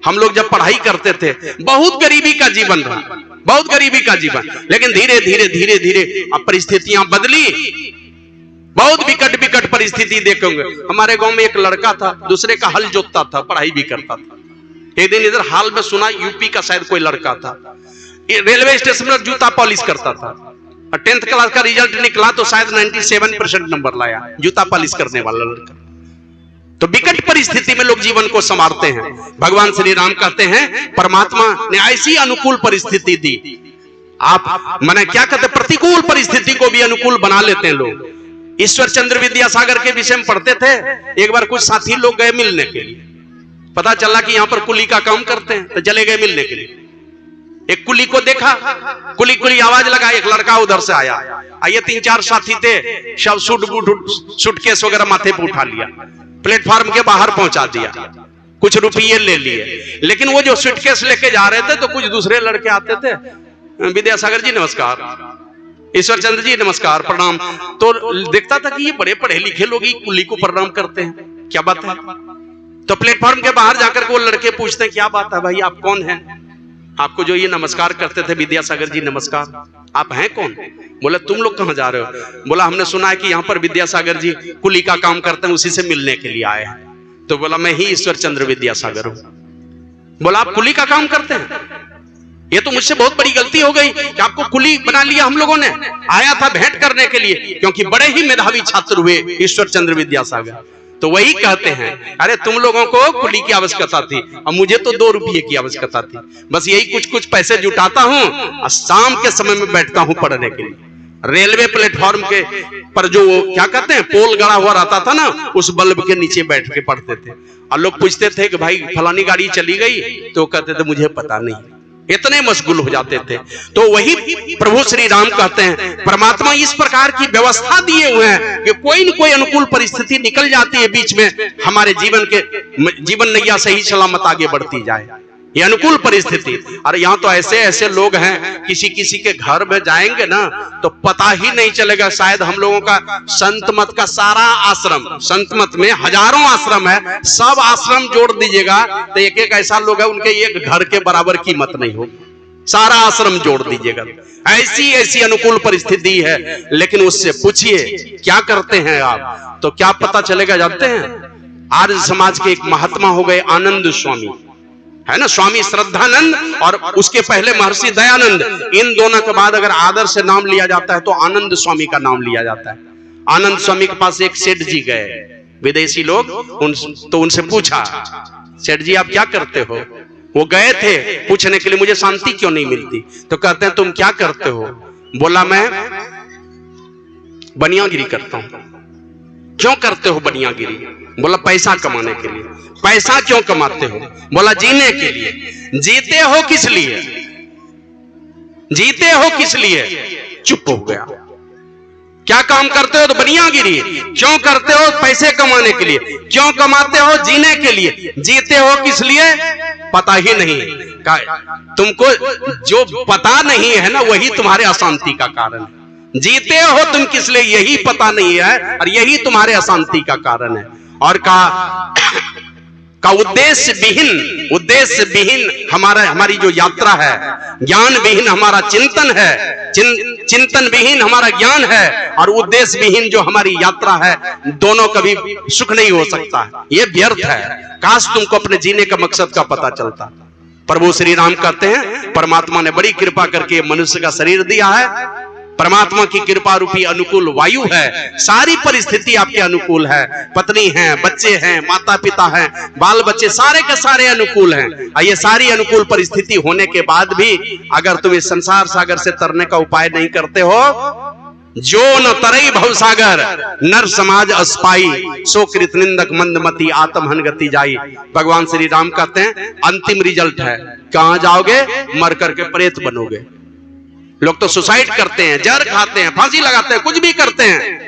हम लोग जब पढ़ाई करते थे बहुत गरीबी का जीवन रहा, बहुत गरीबी का जीवन, लेकिन धीरे धीरे धीरे धीरे अब परिस्थितियां बदली, बहुत विकट विकट परिस्थिति देखेंगे। हमारे गांव में एक लड़का था, दूसरे का हल जोतता था, पढ़ाई भी करता था। एक दिन इधर हाल में सुना यूपी का शायद कोई लड़का था, रेलवे स्टेशन में जूता पॉलिश करता था, और 10th क्लास का रिजल्ट निकला तो शायद 97% नंबर लाया, जूता पॉलिश करने वाला लड़का। तो विकट परिस्थिति में लोग जीवन को संवारते हैं। भगवान श्री राम कहते हैं परमात्मा ने ऐसी अनुकूल परिस्थिति दी, आप माने क्या कहते, प्रतिकूल परिस्थिति को भी अनुकूल बना लेते हैं लोग। ईश्वर चंद्र विद्यासागर के विषय में पढ़ते थे, एक बार कुछ साथी लोग गए मिलने के लिए, पता चला कि यहां पर कुली का काम करते हैं, तो चले गए मिलने के लिए। एक कुली को देखा, कुली कुली आवाज लगा, एक लड़का उधर से आया, आइए 3-4 साथी थे, सब सूटकेस वगैरह माथे पे उठा लिया, प्लेटफॉर्म के बाहर पहुंचा दिया, कुछ रुपये ले लिए। लेकिन वो जो सूटकेस लेके जा रहे थे तो कुछ दूसरे लड़के आते थे, विद्यासागर जी नमस्कार, ईश्वर चंद्र जी नमस्कार, प्रणाम। तो देखता था कि ये बड़े पढ़े लिखे लोग ही कुली को प्रणाम करते हैं, क्या बात है। तो प्लेटफॉर्म के बाहर जाकर के वो लड़के पूछते हैं क्या बात है भाई, आप कौन हैं, आपको जो ये नमस्कार करते थे विद्यासागर जी नमस्कार, आप हैं कौन। बोला तुम लोग कहां जा रहे हो। बोला हमने सुना है कि यहाँ पर विद्यासागर जी कुली का काम करते हैं, उसी से मिलने के लिए आए हैं। तो बोला मैं ही ईश्वर चंद्र विद्यासागर हूं। बोला आप कुली का काम करते हैं, ये तो मुझसे बहुत बड़ी गलती हो गई कि आपको कुली बना लिया हम लोगों ने। आया था भेंट करने के लिए, क्योंकि बड़े ही मेधावी छात्र हुए ईश्वर चंद्र विद्यासागर। तो वही कहते हैं अरे तुम लोगों को कुली की आवश्यकता थी और मुझे तो 2 रुपये की आवश्यकता थी, बस यही कुछ कुछ पैसे जुटाता हूं और शाम के समय में बैठता हूं पढ़ने के लिए। रेलवे प्लेटफॉर्म के पर जो क्या कहते हैं पोल गड़ा हुआ रहता था ना, उस बल्ब के नीचे बैठ के पढ़ते थे। और लोग पूछते थे कि भाई फलानी गाड़ी चली गई, तो कहते थे मुझे पता नहीं, इतने मशगूल हो जाते थे। तो वही प्रभु श्री राम कहते हैं परमात्मा इस प्रकार की व्यवस्था दिए हुए हैं कि कोई न कोई अनुकूल परिस्थिति निकल जाती है बीच में, हमारे जीवन नैया सही सलामत आगे बढ़ती जाए, ये अनुकूल परिस्थिति। और यहाँ तो ऐसे ऐसे लोग हैं, किसी किसी के घर में जाएंगे ना तो पता ही नहीं चलेगा। शायद हम लोगों का संत मत का सारा आश्रम, संत मत में हजारों आश्रम है, सब आश्रम जोड़ दीजिएगा तो एक एक ऐसा लोग है उनके एक घर के बराबर कीमत नहीं होगी, सारा आश्रम जोड़ दीजिएगा। ऐसी ऐसी अनुकूल परिस्थिति है, लेकिन उससे पूछिए क्या करते हैं आप, तो क्या पता चलेगा जानते हैं। आर्य समाज के एक महात्मा हो गए आनंद स्वामी, है ना, स्वामी श्रद्धानंद, और उसके पहले महर्षि दयानंद। इन दोनों के बाद अगर आदर से नाम लिया जाता है तो आनंद स्वामी का नाम लिया जाता है। आनंद स्वामी के पास एक सेठ जी गए, विदेशी लोग, तो उनसे पूछा सेठ जी आप क्या करते हो। वो गए थे पूछने के लिए मुझे शांति क्यों नहीं मिलती, तो कहते हैं तुम क्या करते हो। बोला मैं बनियागिरी करता हूं। क्यों करते हो बनियागिरी। बोला पैसा कमाने के लिए। पैसा क्यों कमाते हो। बोला जीने के लिए। जीते हो किस लिए, जीते हो किस लिए। चुप हो गया। क्या काम करते हो तो बनियागिरी। क्यों करते हो पैसे कमाने के लिए। क्यों कमाते हो जीने के लिए। जीते हो किस लिए पता ही नहीं। तुमको जो पता नहीं है ना वही तुम्हारे अशांति का कारण है। जीते हो तुम किस लिए यही पता नहीं है और यही तुम्हारे अशांति का कारण है। और का उद्देश्य विहीन हमारी जो यात्रा है, ज्ञान विहीन हमारा चिंतन है, चिंतन विहीन हमारा ज्ञान है, और उद्देश्य विहीन जो हमारी यात्रा है, दोनों कभी सुख नहीं हो सकता है, ये व्यर्थ है। काश तुमको अपने जीने का मकसद का पता चलता। प्रभु श्री राम कहते हैं परमात्मा ने बड़ी कृपा करके मनुष्य का शरीर दिया है। परमात्मा की कृपा रूपी अनुकूल वायु है, सारी परिस्थिति आपके अनुकूल है। पत्नी है, बच्चे हैं, माता पिता हैं, बाल बच्चे सारे के सारे अनुकूल हैं। और ये सारी अनुकूल परिस्थिति होने के बाद भी अगर तुम इस संसार सागर से तरने का उपाय नहीं करते हो, जो न तरई भवसागर नर समाज अस्पाई, सो कृत निंदक मंदमती आत्महन गति जाई। भगवान श्री राम कहते हैं अंतिम रिजल्ट है, कहां जाओगे, मर करके प्रेत बनोगे। लोग तो सुसाइड करते हैं, जहर खाते हैं, फांसी लगाते हैं, कुछ भी करते हैं।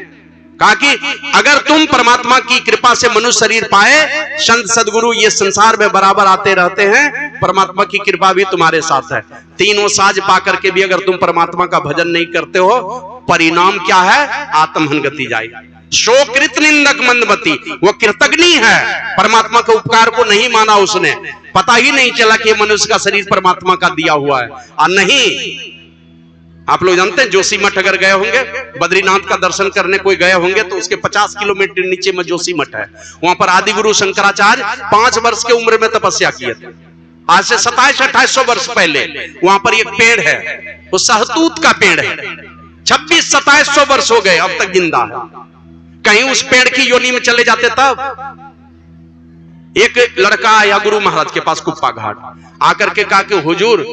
कहा कि अगर तुम परमात्मा की कृपा से मनुष्य शरीर पाए, संत सदगुरु ये संसार में बराबर आते रहते हैं, परमात्मा की कृपा भी तुम्हारे साथ है। तीनों साज पा करके भी अगर तुम परमात्मा का भजन नहीं करते हो परिणाम क्या है? आत्महन गति जाएगी। शो कृत निंदक मंदमती, वो कृतज्ञ है, परमात्मा के उपकार को नहीं माना उसने, पता ही नहीं चला कि मनुष्य का शरीर परमात्मा का दिया हुआ है। और नहीं, आप लोग जानते हैं जोशीमठ अगर गए होंगे, बद्रीनाथ का दर्शन करने कोई गए होंगे तो उसके 50 किलोमीटर नीचे में जोशीमठ है। वहां पर आदि गुरु शंकराचार्य 5 वर्ष के उम्र में तपस्या किए थे। आज से 2700-2800 वर्ष पहले वहां पर एक पेड़ है, वो सहतूत का पेड़ है, 2600-2700 वर्ष हो गए, अब तक जिंदा है। कहीं उस पेड़ की योनि में चले जाते तब एक लड़का आया गुरु महाराज के पास कुप्पा घाट, आकर के कहा कि हुजूर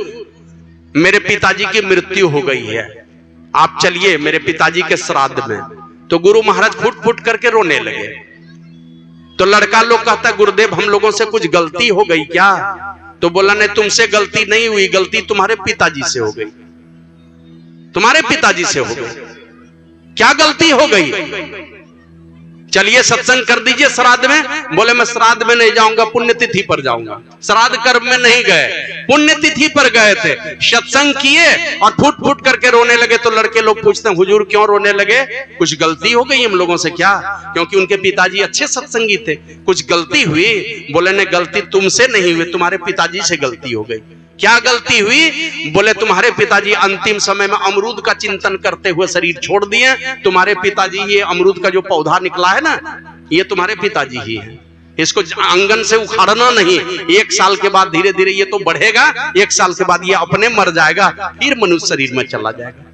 मेरे पिताजी की मृत्यु हो गई है, आप चलिए मेरे पिताजी के श्राद्ध में। तो गुरु महाराज फुट फुट करके रोने लगे। तो लड़का लोग कहता, गुरुदेव हम लोगों से कुछ गलती हो गई क्या? तो बोला नहीं, तुमसे गलती नहीं हुई, गलती तुम्हारे पिताजी से हो गई, तुम्हारे पिताजी से हो गई। क्या गलती हो गई? चलिए सत्संग कर दीजिए श्राद्ध में। बोले मैं श्राद्ध में नहीं जाऊंगा, पुण्यतिथि पर जाऊंगा। श्राद्ध कर्म में नहीं गए, पुण्यतिथि पर गए थे, सत्संग किए और फुट फुट करके रोने लगे। तो लड़के लोग पूछते हैं हुजूर क्यों रोने लगे? कुछ गलती हो गई हम लोगों से क्या? क्योंकि उनके पिताजी अच्छे सत्संगी थे, कुछ गलती हुई? बोले नहीं, गलती तुमसे नहीं हुई, तुम्हारे पिताजी से गलती हो गई। क्या गलती हुई? बोले तुम्हारे पिताजी अंतिम समय में अमरूद का चिंतन करते हुए शरीर छोड़ दिए। तुम्हारे पिताजी, ये अमरूद का जो पौधा निकला है ना, ये तुम्हारे पिताजी ही है, इसको आंगन से उखाड़ना नहीं। 1 साल के बाद धीरे धीरे ये तो बढ़ेगा, 1 साल के बाद ये अपने मर जाएगा, फिर मनुष्य शरीर में चला जाएगा।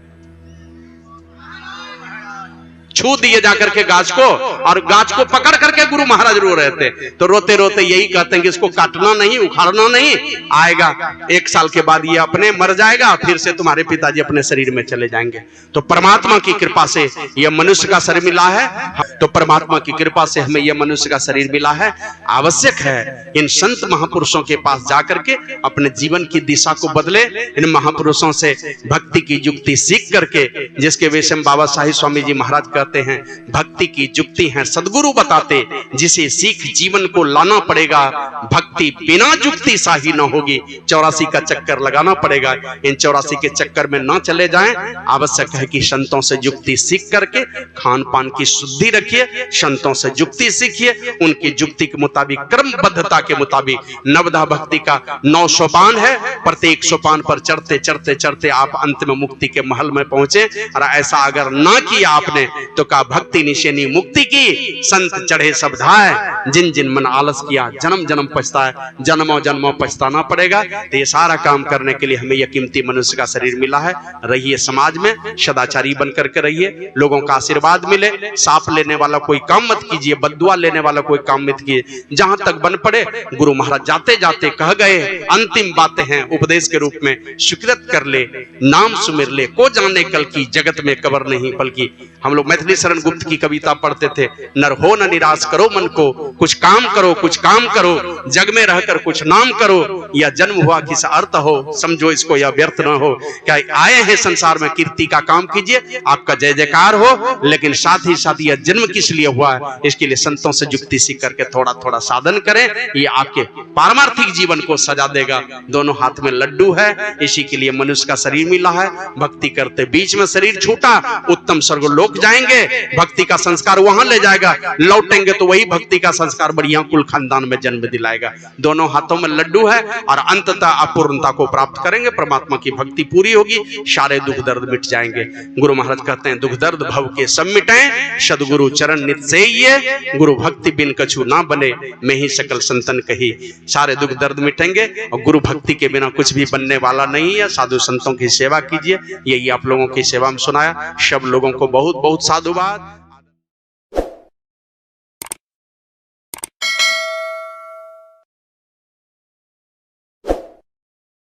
छू दिए जाकर के गाछ को, और गाछ को पकड़ करके गुरु महाराज रो रहे थे। तो रोते रोते यही कहते हैं कि इसको काटना नहीं, उखाड़ना नहीं, आएगा 1 साल के बाद ये अपने मर जाएगा, फिर से तुम्हारे पिताजी अपने शरीर में चले जाएंगे। तो परमात्मा की कृपा से यह मनुष्य का शरीर मिला है, तो परमात्मा की कृपा से हमें यह मनुष्य का शरीर मिला है। आवश्यक है इन संत महापुरुषों के पास जाकर के अपने जीवन की दिशा को बदले, इन महापुरुषों से भक्ति की युक्ति सीख करके, जिसके विषय में बाबा साहिब स्वामी जी महाराज कहते हैं, भक्ति की युक्ति है सदगुरु बताते, जिसे सीख जीवन को लाना पड़ेगा, भक्ति बिना युक्ति साही न होगी। 84 का चक्कर लगाना पड़ेगा, इन 84 के चक्कर में ना चले जाएं। आवश्यक है कि संतों से युक्ति सीख करके खान पान की शुद्धि रखिए, संतों से युक्ति सीखिए, उनकी युक्ति के मुताबिक, क्रमबद्धता के मुताबिक। नवधा भक्ति का 9 सोपान है, प्रत्येक सोपान पर चढ़ते चढ़ते चढ़ते आप अंत में मुक्ति के महल में पहुंचे। और ऐसा अगर ना किया आपने तो का भक्ति निशेनी मुक्ति की, संत चढ़े सब धाय, जिन जिन मन आलस किया जन्म जन्म पछताए, जन्मों जन्मों पछताना पड़ेगा। तो ये सारा काम करने के लिए हमें यह कीमती मनुष्य का शरीर मिला है। रहिए समाज में सदाचारी बन करके रहिए, लोगों का आशीर्वाद मिले। साप लेने वाला कोई काम मत कीजिए, बद्दुआ लेने वाला कोई काम मत कीजिए। जहां तक बन पड़े, गुरु महाराज जाते जाते कह गए, अंतिम बातें हैं उपदेश के रूप में, स्वीकृत कर ले, नाम सुमिर ले, को जाने कल की जगत में कबर नहीं। बल्कि हम लोग मैथिली शरण गुप्त की कविता पढ़ते थे, नर हो न निराश करो मन को, कुछ काम करो, कुछ काम करो, जग में रहकर कुछ नाम करो, या जन्म हुआ किस अर्थ हो, समझो इसको या व्यर्थ न हो। क्या आए हैं संसार में, कीर्ति का काम कीजिए, आपका जय जयकार हो, लेकिन साथ ही साथ यह जन्म किस लिए हुआ है, इसके लिए संतों से युक्ति सीख करके थोड़ा थोड़ा साधन करें। ये आपके पारमार्थिक जीवन को सजा देगा। दोनों हाथ में लड्डू है, इसी के लिए मनुष्य का शरीर मिला है। भक्ति करते बीच में शरीर छूटा, उत्तम स्वर्गलोक जाएंगे, भक्ति का संस्कार वहां ले जाएगा, लौटेंगे तो वही भक्ति का संस्कार बढ़िया कुल खानदान में जन्म दिलाएगा। दोनों हाथों में लड्डू है, और अंततः अपूर्णता को प्राप्त करेंगे, परमात्मा की भक्ति पूरी होगी, सारे दुख दर्द मिट जाएंगे। गुरु महाराज कहते हैं, दुख दर्द भव के सब मिटें, सदगुरु चरण नित सेइये, गुरु भक्ति बिन कछु ना बने, मैं ही सकल संतन कही। सारे दुख दर्द मिटेंगे, और गुरु भक्ति के बिना कुछ भी बनने वाला नहीं है। साधु संतों की सेवा कीजिए, यही आप लोगों की सेवा में सुनाया। सब लोगों को बहुत बहुत साधुवाद।